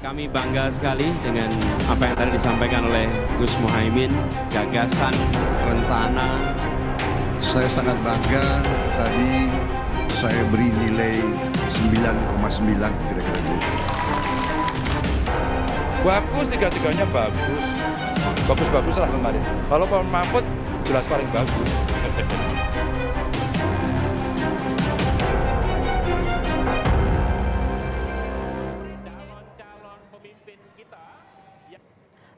Kami bangga sekali dengan apa yang tadi disampaikan oleh Gus Muhaimin, gagasan, rencana. Saya sangat bangga, tadi saya beri nilai 9,9 kira-kira gitu. Bagus, tiga-tiganya bagus. Bagus-bagus lah kemarin. Kalau Pak Mahfud jelas paling bagus.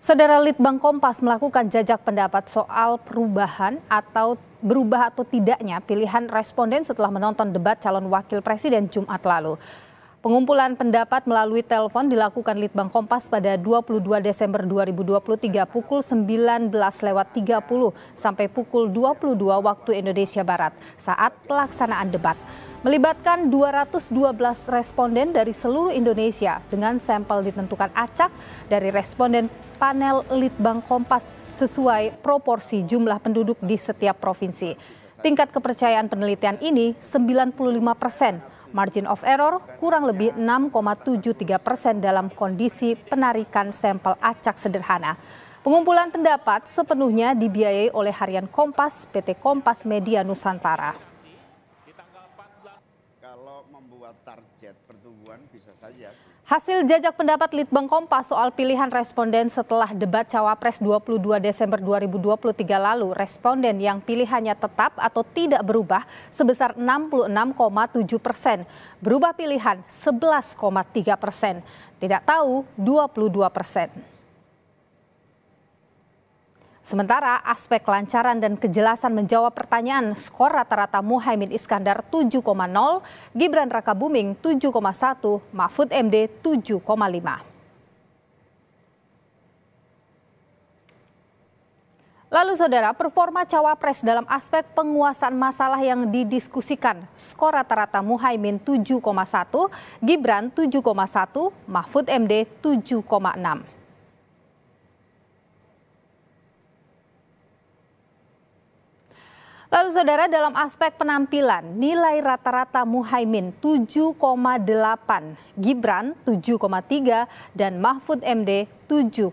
Saudara Litbang Kompas melakukan jajak pendapat soal perubahan atau berubah atau tidaknya pilihan responden setelah menonton debat calon wakil presiden Jumat lalu. Pengumpulan pendapat melalui telepon dilakukan Litbang Kompas pada 22 Desember 2023 pukul 19.30 sampai pukul 22 waktu Indonesia Barat saat pelaksanaan debat. Melibatkan 212 responden dari seluruh Indonesia dengan sampel ditentukan acak dari responden panel Litbang Kompas sesuai proporsi jumlah penduduk di setiap provinsi. Tingkat kepercayaan penelitian ini 95%. Margin of error kurang lebih 6,73% dalam kondisi penarikan sampel acak sederhana. Pengumpulan pendapat sepenuhnya dibiayai oleh Harian Kompas, PT Kompas Media Nusantara. Kalau membuat target pertumbuhan bisa saja. Hasil jajak pendapat Litbang Kompas soal pilihan responden setelah debat Cawapres 22 Desember 2023 lalu, responden yang pilihannya tetap atau tidak berubah sebesar 66,7%, berubah pilihan 11,3%, tidak tahu 22%. Sementara aspek kelancaran dan kejelasan menjawab pertanyaan, skor rata-rata Muhaimin Iskandar 7,0, Gibran Rakabuming 7,1, Mahfud MD 7,5. Lalu saudara, performa Cawapres dalam aspek penguasaan masalah yang didiskusikan, skor rata-rata Muhaimin 7,1, Gibran 7,1, Mahfud MD 7,6. Lalu saudara, dalam aspek penampilan, nilai rata-rata Muhaimin 7,8, Gibran 7,3, dan Mahfud MD 7,5.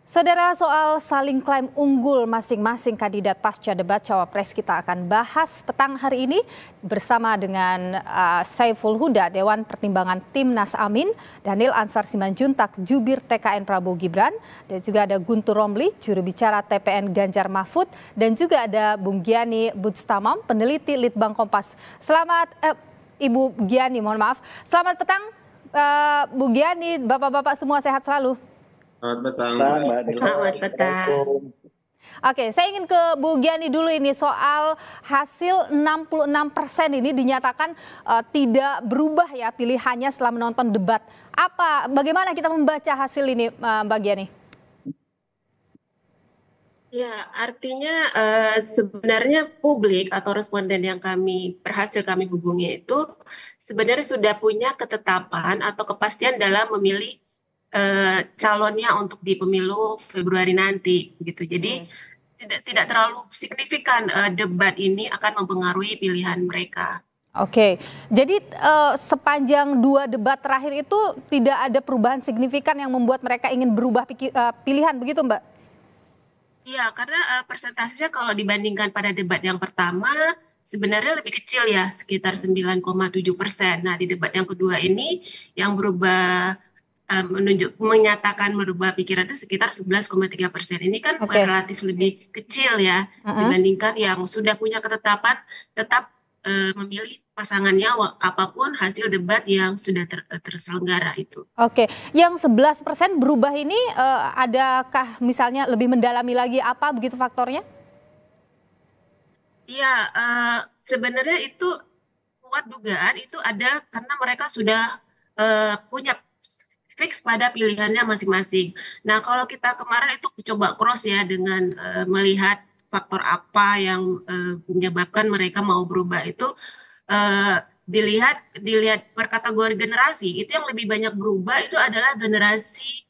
Saudara, soal saling klaim unggul masing-masing kandidat pasca debat Cawapres kita akan bahas petang hari ini bersama dengan Saiful Huda, Dewan Pertimbangan Timnas Amin, Daniel Ansar Simanjuntak, Jubir TKN Prabowo Gibran, dan juga ada Guntur Romli, juru bicara TPN Ganjar Mahfud, dan juga ada Bung Giani Budstamam, peneliti Litbang Kompas. Selamat, Ibu Giani, mohon maaf. Selamat petang, Bu Giani, Bapak-Bapak semua sehat selalu. Selamat petang. Selamat petang. Oke, saya ingin ke Bu Giani dulu ini soal hasil 66% ini dinyatakan tidak berubah ya pilihannya setelah menonton debat. Bagaimana kita membaca hasil ini, Mbak Giani? Ya, artinya sebenarnya publik atau responden yang berhasil kami hubungi itu sebenarnya sudah punya ketetapan atau kepastian dalam memilih calonnya untuk di pemilu Februari nanti gitu. Jadi tidak terlalu signifikan debat ini akan mempengaruhi pilihan mereka. Oke, jadi sepanjang 2 debat terakhir itu tidak ada perubahan signifikan yang membuat mereka ingin berubah pilihan, begitu Mbak? Iya, karena persentasenya kalau dibandingkan pada debat yang pertama sebenarnya lebih kecil ya, sekitar 9,7%. Nah, di debat yang kedua ini yang berubah menyatakan merubah pikiran itu sekitar 11,3%. Ini kan relatif lebih kecil ya dibandingkan yang sudah punya ketetapan tetap memilih pasangannya apapun hasil debat yang sudah terselenggara itu. Oke, yang 11% berubah ini adakah misalnya lebih mendalami lagi apa begitu faktornya? Iya, sebenarnya itu kuat dugaan itu ada karena mereka sudah punya fix pada pilihannya masing-masing. Nah, kalau kita kemarin itu coba cross ya dengan melihat faktor apa yang menyebabkan mereka mau berubah itu dilihat per kategori generasi. Itu yang lebih banyak berubah itu adalah generasi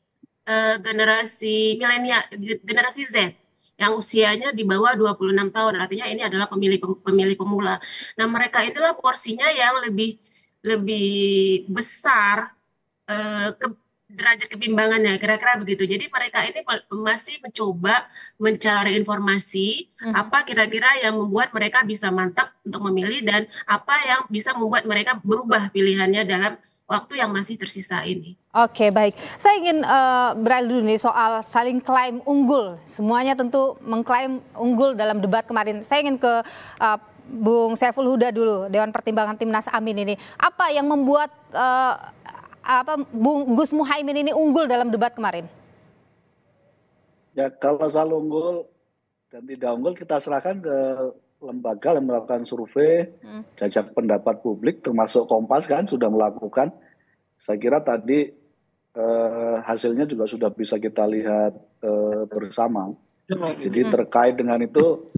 milenial, generasi Z. yang usianya di bawah 26 tahun. Artinya ini adalah pemilih pemula. Nah, mereka inilah porsinya yang lebih besar ke derajat kebimbangannya, kira-kira begitu. Jadi mereka ini masih mencoba mencari informasi apa kira-kira yang membuat mereka bisa mantap untuk memilih dan apa yang bisa membuat mereka berubah pilihannya dalam waktu yang masih tersisa ini. Oke, baik. Saya ingin beralih dulu nih soal saling klaim unggul. Semuanya tentu mengklaim unggul dalam debat kemarin. Saya ingin ke Bung Saiful Huda dulu, Dewan Pertimbangan Timnas Amin ini. Apa yang membuat Bung Gus Muhaimin ini unggul dalam debat kemarin? Ya, kalau soal unggul dan tidak unggul kita serahkan ke lembaga yang melakukan survei, jajak pendapat publik termasuk Kompas kan sudah melakukan. Saya kira tadi hasilnya juga sudah bisa kita lihat bersama. Jadi terkait dengan itu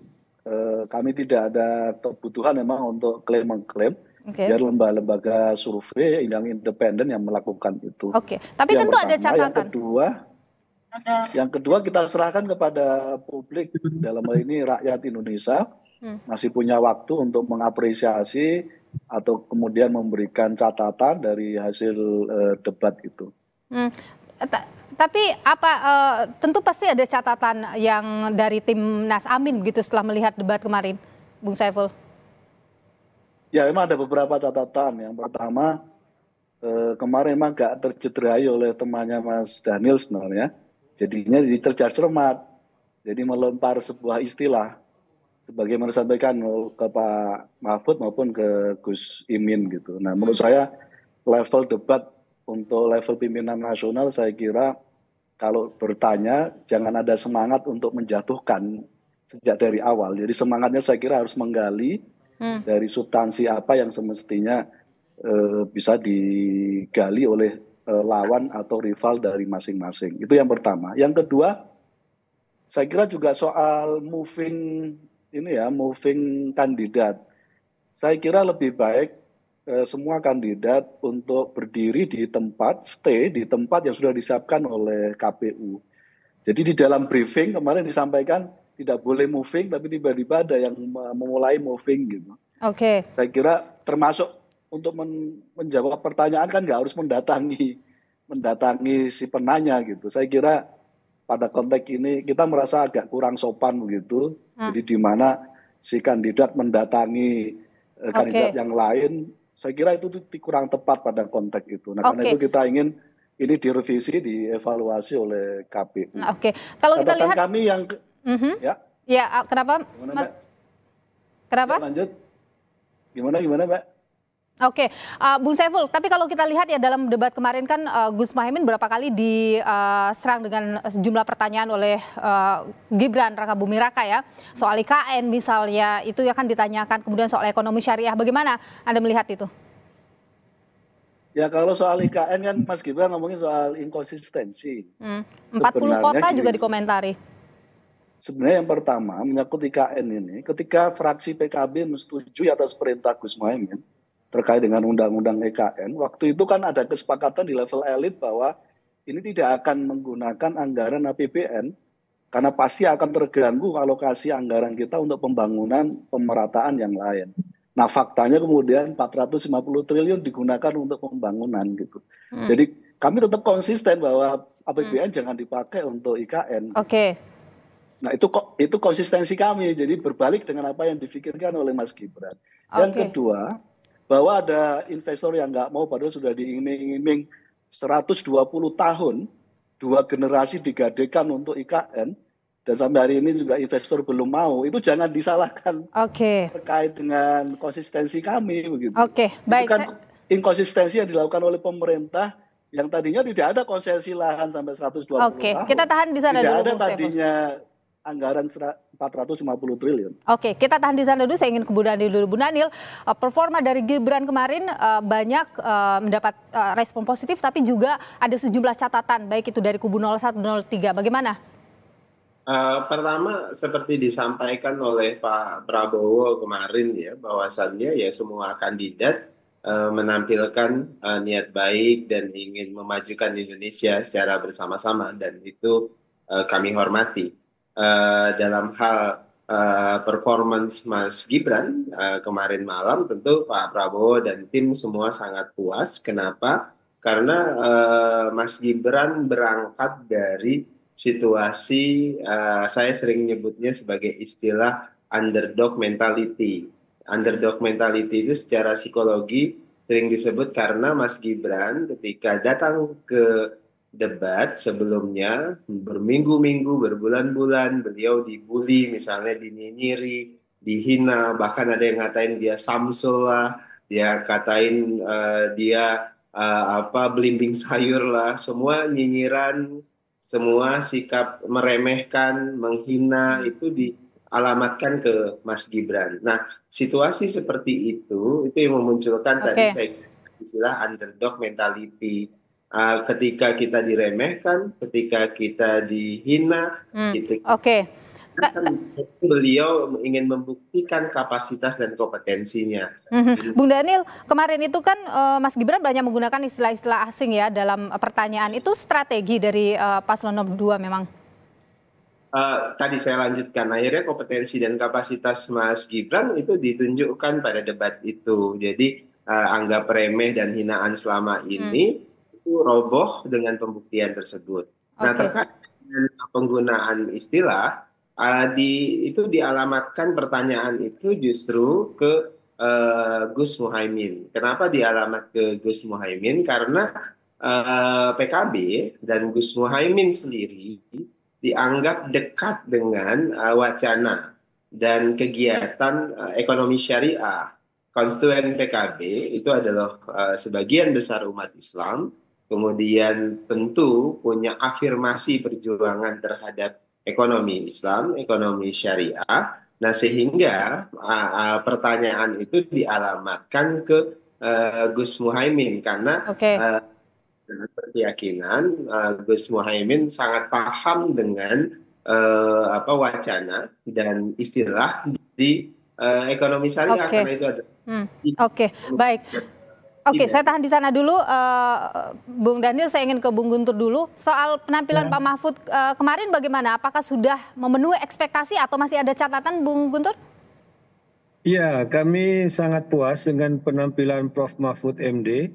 kami tidak ada kebutuhan memang untuk klaim-mengklaim. Biar lembaga survei yang independen yang melakukan itu. Oke, tapi yang tentu pertama. Ada catatan. Yang kedua kita serahkan kepada publik, dalam hal ini rakyat Indonesia masih punya waktu untuk mengapresiasi atau kemudian memberikan catatan dari hasil debat itu. Tapi tentu pasti ada catatan yang dari Timnas Amin begitu setelah melihat debat kemarin, Bung Saiful. Ya, memang ada beberapa catatan. Yang pertama, kemarin memang agak tercederai oleh temannya Mas Daniel sebenarnya. Jadinya dicerdas cermat. Jadi melempar sebuah istilah. Sebagaimana disampaikan ke Pak Mahfud maupun ke Gus Imin gitu. Nah, menurut saya level debat untuk level pimpinan nasional saya kira kalau bertanya jangan ada semangat untuk menjatuhkan sejak dari awal. Jadi semangatnya saya kira harus menggali dari substansi apa yang semestinya bisa digali oleh lawan atau rival dari masing-masing. Itu yang pertama. Yang kedua, saya kira juga soal moving kandidat. Saya kira lebih baik semua kandidat untuk berdiri di tempat, stay di tempat yang sudah disiapkan oleh KPU. Jadi di dalam briefing kemarin disampaikan tidak boleh moving, tapi tiba-tiba ada yang memulai moving gitu. Oke. Saya kira termasuk untuk menjawab pertanyaan kan nggak harus mendatangi si penanya gitu. Saya kira pada konteks ini kita merasa agak kurang sopan begitu. Jadi di mana si kandidat mendatangi kandidat yang lain, saya kira itu kurang tepat pada konteks itu. Nah, karena itu kita ingin ini direvisi, dievaluasi oleh KPU. Oke. Kalau kita lihat kami yang ya, kenapa? Gimana, Mbak? Kenapa? Ya, lanjut. Gimana, Mbak? Oke, Bung Saiful, tapi kalau kita lihat ya dalam debat kemarin kan Gus Muhaimin berapa kali diserang dengan sejumlah pertanyaan oleh Gibran Rakabuming Raka ya. Soal IKN misalnya, itu ya kan ditanyakan, kemudian soal ekonomi syariah. Bagaimana Anda melihat itu? Ya kalau soal IKN kan Mas Gibran ngomongin soal inkonsistensi. 40 kota juga dikomentari. Sebenarnya yang pertama menyangkut IKN ini, ketika fraksi PKB menyetujui atas perintah Gus Muhaimin terkait dengan undang-undang IKN, waktu itu kan ada kesepakatan di level elit bahwa ini tidak akan menggunakan anggaran APBN karena pasti akan terganggu alokasi anggaran kita untuk pembangunan pemerataan yang lain. Nah faktanya kemudian 450 triliun digunakan untuk pembangunan gitu. Jadi kami tetap konsisten bahwa APBN jangan dipakai untuk IKN. Oke. Nah itu konsistensi kami, jadi berbalik dengan apa yang difikirkan oleh Mas Gibran. Yang kedua, bahwa ada investor yang nggak mau, padahal sudah diiming-iming 120 tahun, 2 generasi digadekan untuk IKN, dan sampai hari ini juga investor belum mau, itu jangan disalahkan terkait dengan konsistensi kami begitu. Baik. Itu kan inkonsistensi yang dilakukan oleh pemerintah yang tadinya tidak ada konsesi lahan sampai 120 tahun. Kita tahan di sana tidak dulu. Tidak ada tadinya anggaran 450 triliun. Oke, kita tahan di sana dulu. Saya ingin ke Bu Daniel dulu. Bu Daniel, performa dari Gibran kemarin banyak mendapat respon positif, tapi juga ada sejumlah catatan, baik itu dari kubu 01, 03. Bagaimana? Pertama, seperti disampaikan oleh Pak Prabowo kemarin ya, bahwasannya ya semua kandidat menampilkan niat baik dan ingin memajukan Indonesia secara bersama-sama, dan itu kami hormati. dalam hal performance Mas Gibran kemarin malam, tentu Pak Prabowo dan tim semua sangat puas. Kenapa? Karena Mas Gibran berangkat dari situasi saya sering nyebutnya sebagai istilah underdog mentality. Underdog mentality itu secara psikologi sering disebut karena Mas Gibran ketika datang ke debat sebelumnya berminggu-minggu, berbulan-bulan beliau dibully, misalnya dinyinyiri, dihina, bahkan ada yang ngatain dia Samsul lah, dia katain dia belimbing sayur lah, semua nyinyiran, semua sikap meremehkan, menghina itu dialamatkan ke Mas Gibran. Nah, situasi seperti itu yang memunculkan tadi saya istilah underdog mentality. Ketika kita diremehkan, ketika kita dihina, gitu. Beliau ingin membuktikan kapasitas dan kompetensinya. Bung Daniel, kemarin itu kan Mas Gibran banyak menggunakan istilah-istilah asing ya dalam pertanyaan. Itu strategi dari Paslon nomor 2 memang? Tadi saya lanjutkan, akhirnya kompetensi dan kapasitas Mas Gibran itu ditunjukkan pada debat itu. Jadi anggap remeh dan hinaan selama ini itu roboh dengan pembuktian tersebut. Nah, terkait dengan penggunaan istilah, itu dialamatkan pertanyaan itu justru ke Gus Muhaimin. Kenapa dialamat ke Gus Muhaimin? Karena PKB dan Gus Muhaimin sendiri dianggap dekat dengan wacana dan kegiatan ekonomi syariah. Konstituen PKB itu adalah sebagian besar umat Islam, kemudian tentu punya afirmasi perjuangan terhadap ekonomi Islam, ekonomi syariah. Nah, sehingga pertanyaan itu dialamatkan ke Gus Muhaimin karena dengan keyakinan Gus Muhaimin sangat paham dengan wacana dan istilah di ekonomi syariah karena itu ada. Baik. Saya tahan di sana dulu, Bung Daniel. Saya ingin ke Bung Guntur dulu. Soal penampilan Pak Mahfud kemarin bagaimana? Apakah sudah memenuhi ekspektasi atau masih ada catatan, Bung Guntur? Iya, kami sangat puas dengan penampilan Prof. Mahfud MD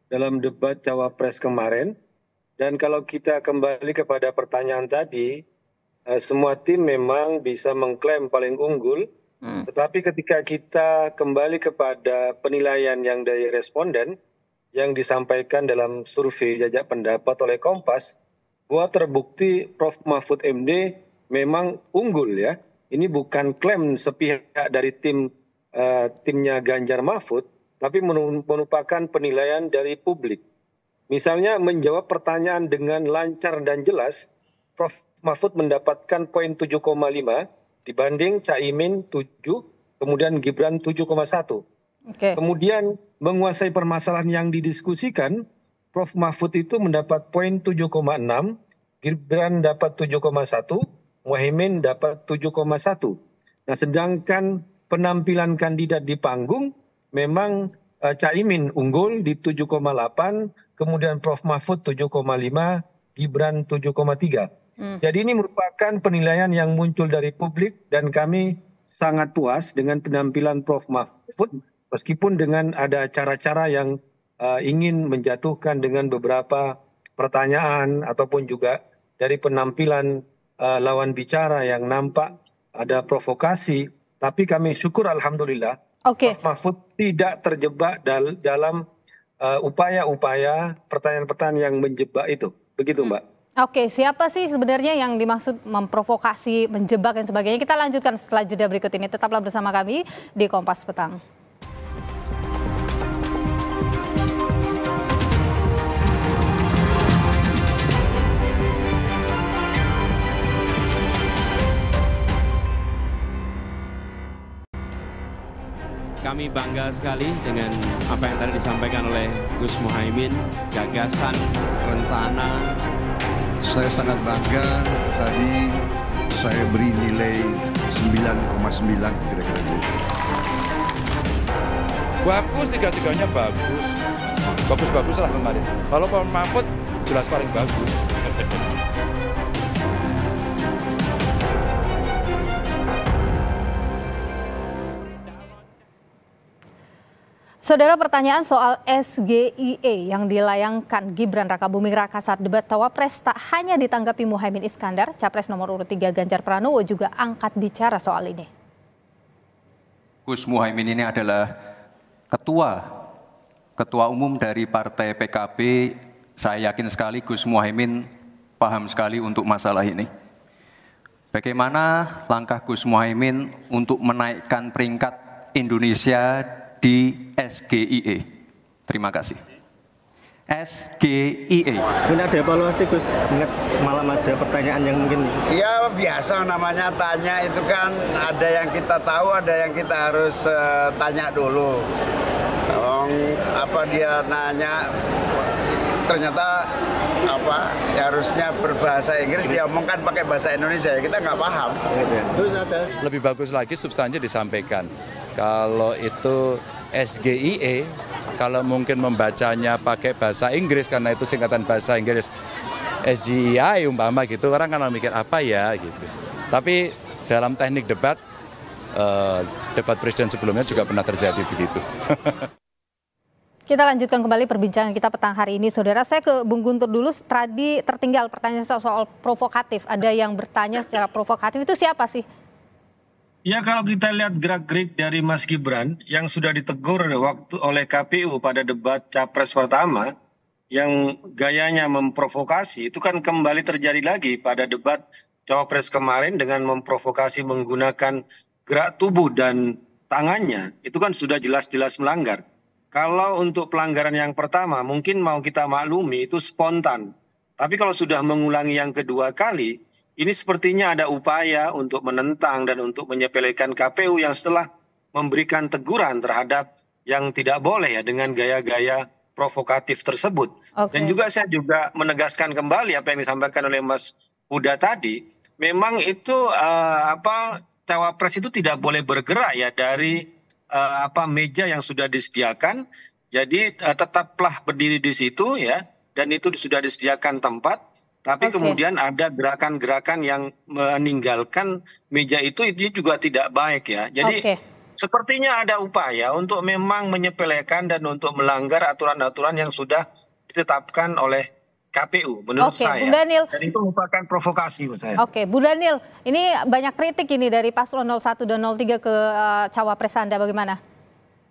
dalam debat Cawapres kemarin. Dan kalau kita kembali kepada pertanyaan tadi, semua tim memang bisa mengklaim paling unggul. Tetapi ketika kita kembali kepada penilaian yang dari responden yang disampaikan dalam survei jajak pendapat oleh Kompas, bahwa terbukti Prof. Mahfud MD memang unggul ya. Ini bukan klaim sepihak dari timnya Ganjar Mahfud, tapi merupakan penilaian dari publik. Misalnya menjawab pertanyaan dengan lancar dan jelas, Prof. Mahfud mendapatkan poin 7,5, dibanding Caimin 7, kemudian Gibran 7,1. Kemudian menguasai permasalahan yang didiskusikan, Prof. Mahfud itu mendapat poin 7,6, Gibran dapat 7,1, Muhaimin dapat 7,1. Nah, sedangkan penampilan kandidat di panggung memang Caimin unggul di 7,8, kemudian Prof. Mahfud 7,5, Gibran 7,3. Jadi ini merupakan penilaian yang muncul dari publik dan kami sangat puas dengan penampilan Prof. Mahfud meskipun dengan ada cara-cara yang ingin menjatuhkan dengan beberapa pertanyaan ataupun juga dari penampilan lawan bicara yang nampak ada provokasi. Tapi kami syukur alhamdulillah Prof. Mahfud tidak terjebak dalam upaya-upaya pertanyaan-pertanyaan yang menjebak itu. Begitu, Mbak. Siapa sih sebenarnya yang dimaksud memprovokasi, menjebak dan sebagainya? Kita lanjutkan setelah jeda berikut ini. Tetaplah bersama kami di Kompas Petang. Kami bangga sekali dengan apa yang tadi disampaikan oleh Gus Muhaimin, gagasan, rencana. Saya sangat bangga, tadi saya beri nilai 9,9 kira-kira gitu. Bagus, tiga-tiganya bagus. Bagus-bagus lah kemarin. Kalau Pak Mahfud jelas paling bagus. Saudara, pertanyaan soal SGIE yang dilayangkan Gibran Rakabuming Raka saat debat Cawapres tak hanya ditanggapi Muhaimin Iskandar, Capres nomor urut 3 Ganjar Pranowo juga angkat bicara soal ini. Gus Muhaimin ini adalah ketua umum dari Partai PKB. Saya yakin sekali Gus Muhaimin paham sekali untuk masalah ini. Bagaimana langkah Gus Muhaimin untuk menaikkan peringkat Indonesia di SGIE? Terima kasih. SGIE. Mungkin ada evaluasi Gus, ingat semalam ada pertanyaan yang mungkin... Ya biasa namanya tanya itu kan ada yang kita tahu, ada yang kita harus tanya dulu. Apa dia nanya, ternyata harusnya berbahasa Inggris, dia omongkan pakai bahasa Indonesia, ya kita nggak paham. Terus ada lebih bagus lagi substansinya disampaikan. Kalau itu SGIE, kalau mungkin membacanya pakai bahasa Inggris karena itu singkatan bahasa Inggris SGIE umpama gitu, orang kan mikir apa ya gitu. Tapi dalam teknik debat presiden sebelumnya juga pernah terjadi begitu. Kita lanjutkan kembali perbincangan kita petang hari ini, saudara. Saya ke Bung Guntur dulu. Tadi tertinggal pertanyaan soal provokatif. Ada yang bertanya secara provokatif, itu siapa sih? Ya, kalau kita lihat gerak-gerik dari Mas Gibran yang sudah ditegur oleh KPU pada debat Capres pertama, yang gayanya memprovokasi, itu kan kembali terjadi lagi pada debat Cawapres kemarin dengan memprovokasi menggunakan gerak tubuh dan tangannya. Itu kan sudah jelas-jelas melanggar. Kalau untuk pelanggaran yang pertama mungkin mau kita maklumi itu spontan. Tapi kalau sudah mengulangi yang kedua kali, ini sepertinya ada upaya untuk menentang dan untuk menyepelekan KPU yang setelah memberikan teguran terhadap yang tidak boleh ya dengan gaya-gaya provokatif tersebut. Dan juga saya juga menegaskan kembali apa yang disampaikan oleh Mas Huda tadi, memang itu Cawapres itu tidak boleh bergerak ya dari meja yang sudah disediakan. Jadi tetaplah berdiri di situ ya, dan itu sudah disediakan tempat. Tapi kemudian ada gerakan-gerakan yang meninggalkan meja itu juga tidak baik ya. Jadi sepertinya ada upaya untuk memang menyepelekan dan untuk melanggar aturan-aturan yang sudah ditetapkan oleh KPU menurut saya. Bung Daniel. Dan itu merupakan provokasi menurut saya. Bung Daniel, ini banyak kritik ini dari paslon 01 dan 03 ke Cawapres Anda, bagaimana?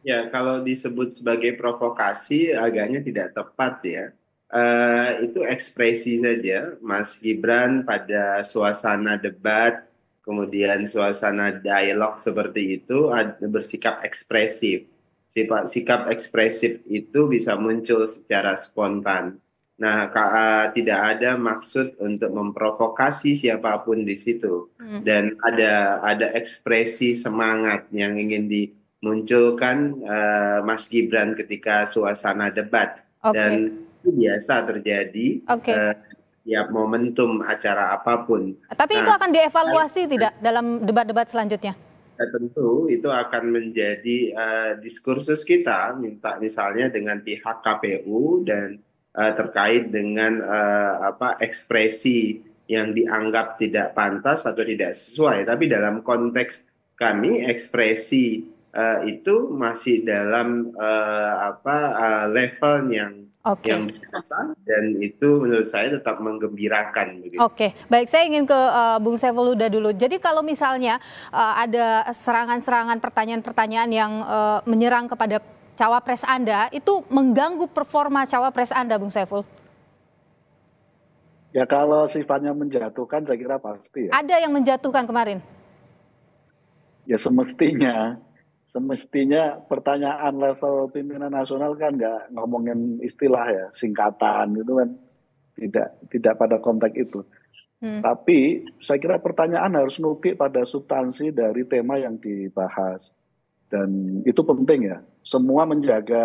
Ya, kalau disebut sebagai provokasi agaknya tidak tepat ya. Itu ekspresi saja Mas Gibran pada suasana debat, kemudian suasana dialog seperti itu bersikap ekspresif. Sikap ekspresif itu bisa muncul secara spontan. Nah, tidak ada maksud untuk memprovokasi siapapun di situ. Dan ada ekspresi semangat yang ingin dimunculkan Mas Gibran ketika suasana debat. Dan itu biasa terjadi setiap momentum acara apapun. Tapi itu akan dievaluasi tidak dalam debat-debat selanjutnya? Tentu itu akan menjadi diskursus kita, misalnya dengan pihak KPU dan terkait dengan ekspresi yang dianggap tidak pantas atau tidak sesuai. Tapi dalam konteks kami ekspresi itu masih dalam level yang biasa, dan itu menurut saya tetap menggembirakan. Baik, saya ingin ke Bung Saiful Huda dulu. Jadi kalau misalnya ada serangan-serangan pertanyaan-pertanyaan yang menyerang kepada Cawapres Anda, itu mengganggu performa Cawapres Anda, Bung Saiful? Ya kalau sifatnya menjatuhkan saya kira pasti ya. Ada yang menjatuhkan kemarin? Ya semestinya pertanyaan level pimpinan nasional kan nggak ngomongin istilah ya, singkatan gitu kan, tidak pada konteks itu. Tapi saya kira pertanyaan harus nukik pada substansi dari tema yang dibahas, dan itu penting ya. Semua menjaga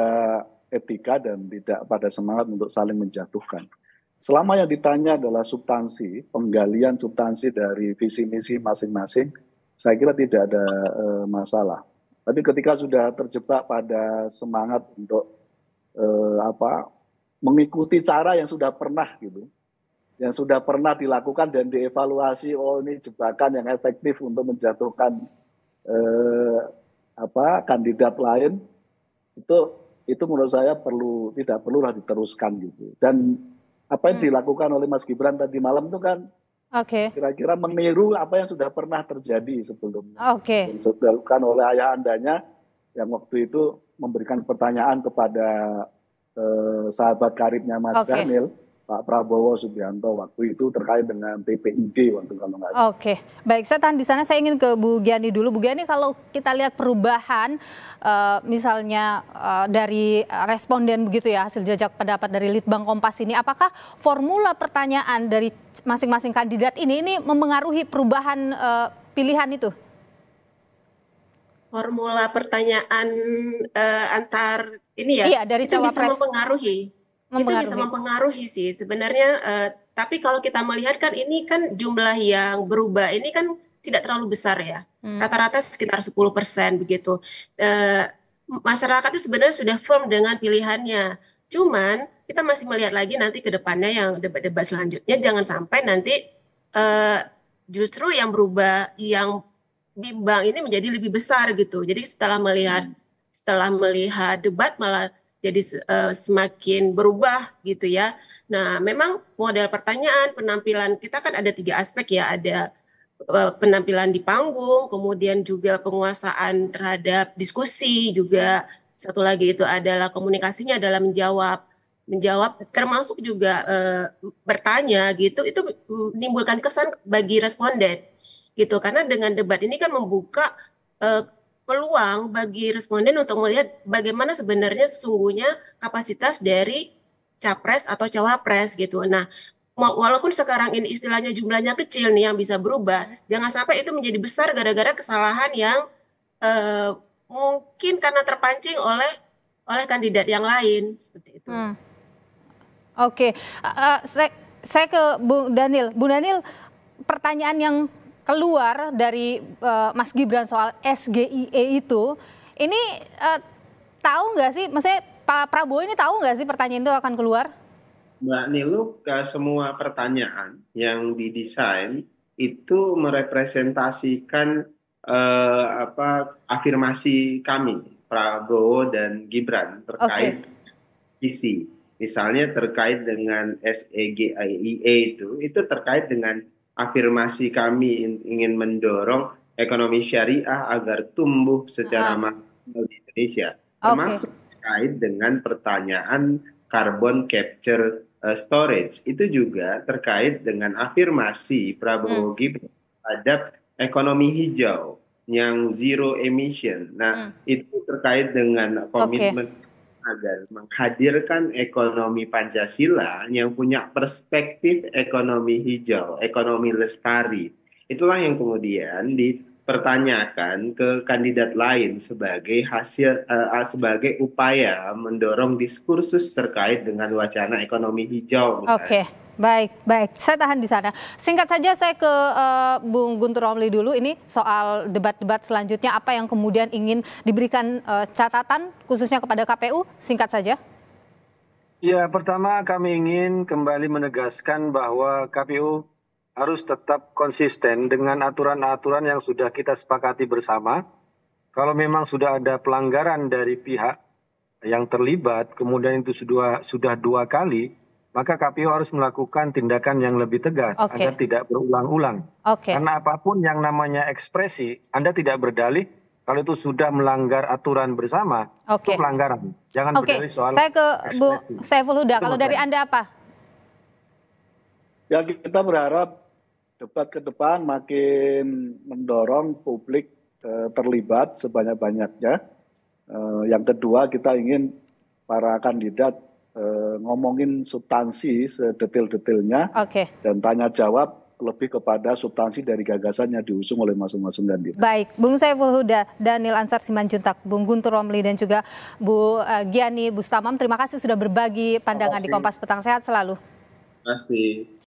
etika dan tidak pada semangat untuk saling menjatuhkan. Selama yang ditanya adalah substansi, penggalian substansi dari visi misi masing-masing, saya kira tidak ada masalah. Tapi ketika sudah terjebak pada semangat untuk mengikuti cara yang sudah pernah dilakukan dan dievaluasi, oh ini jebakan yang efektif untuk menjatuhkan kandidat lain, Itu menurut saya tidak perlulah diteruskan gitu. Dan apa yang dilakukan oleh Mas Gibran tadi malam itu kan kira-kira meniru apa yang sudah pernah terjadi sebelumnya. Yang sudah dilakukan oleh ayah andanya yang waktu itu memberikan pertanyaan kepada sahabat karibnya Mas Daniel, Pak Prabowo Subianto waktu itu terkait dengan TPID waktu kalau nggak salah. Baik, saya tahan di sana. Saya ingin ke Bu Giani dulu. Bu Giani, kalau kita lihat perubahan misalnya dari responden begitu ya, hasil jajak pendapat dari Litbang Kompas ini, apakah formula pertanyaan dari masing-masing kandidat ini mempengaruhi perubahan pilihan itu? Formula pertanyaan antar ini ya, iya, dari itu bisa mempengaruhi. Itu bisa mempengaruhi sih sebenarnya, tapi kalau kita melihat kan ini kan jumlah yang berubah ini kan tidak terlalu besar ya, rata-rata sekitar 10% begitu. Masyarakat itu sebenarnya sudah firm dengan pilihannya, cuman kita masih melihat lagi nanti ke depannya yang debat-debat selanjutnya, jangan sampai nanti justru yang berubah, yang bimbang ini menjadi lebih besar gitu. Jadi setelah melihat debat malah jadi semakin berubah gitu ya. Nah, memang model pertanyaan, penampilan kita kan ada 3 aspek ya, ada penampilan di panggung, kemudian juga penguasaan terhadap diskusi, juga satu lagi itu adalah komunikasinya dalam menjawab termasuk juga bertanya gitu, itu menimbulkan kesan bagi responden gitu, karena dengan debat ini kan membuka peluang bagi responden untuk melihat bagaimana sebenarnya sesungguhnya kapasitas dari capres atau cawapres gitu. Nah, walaupun sekarang ini istilahnya jumlahnya kecil nih yang bisa berubah, jangan sampai itu menjadi besar gara-gara kesalahan yang mungkin karena terpancing oleh kandidat yang lain seperti itu. Saya ke Bu Daniel. Bu Daniel, pertanyaan yang keluar dari Mas Gibran soal SGIE itu, ini tahu nggak sih, maksudnya Pak Prabowo ini tahu nggak sih pertanyaan itu akan keluar? Mbak Nilu, semua pertanyaan yang didesain itu merepresentasikan afirmasi kami, Prabowo dan Gibran terkait visi. Misalnya terkait dengan SGIE itu terkait dengan afirmasi kami ingin mendorong ekonomi syariah agar tumbuh secara maksimal di Indonesia, termasuk terkait dengan pertanyaan carbon capture storage, itu juga terkait dengan afirmasi Prabowo Gibran terhadap ekonomi hijau yang zero emission. Nah, itu terkait dengan komitmen agar menghadirkan ekonomi Pancasila yang punya perspektif ekonomi hijau, ekonomi lestari. Itulah yang kemudian dipertanyakan ke kandidat lain sebagai sebagai upaya mendorong diskursus terkait dengan wacana ekonomi hijau. Baik. Saya tahan di sana. Singkat saja saya ke Bung Guntur Romli dulu, ini soal debat-debat selanjutnya, apa yang kemudian ingin diberikan catatan khususnya kepada KPU, singkat saja. Ya, pertama kami ingin kembali menegaskan bahwa KPU harus tetap konsisten dengan aturan-aturan yang sudah kita sepakati bersama. Kalau memang sudah ada pelanggaran dari pihak yang terlibat, kemudian itu sudah 2 kali, maka KPU harus melakukan tindakan yang lebih tegas agar tidak berulang-ulang. Karena apapun yang namanya ekspresi, Anda tidak berdalih kalau itu sudah melanggar aturan bersama, itu pelanggaran. Jangan berdalih soal saya ke Bu ekspresi. Saiful Huda, kalau dari Anda apa? Ya, kita berharap debat ke depan makin mendorong publik terlibat sebanyak-banyaknya. Yang kedua, kita ingin para kandidat ngomongin substansi sedetail-detailnya dan tanya jawab lebih kepada substansi dari gagasan yang diusung oleh masing-masing kandidat. Baik, Bung Saiful Huda, Daniel Ansar Simanjuntak, Bung Guntur Romli dan juga Bu Giani Bustamam, terima kasih sudah berbagi pandangan di Kompas Petang. Sehat selalu. Terima kasih.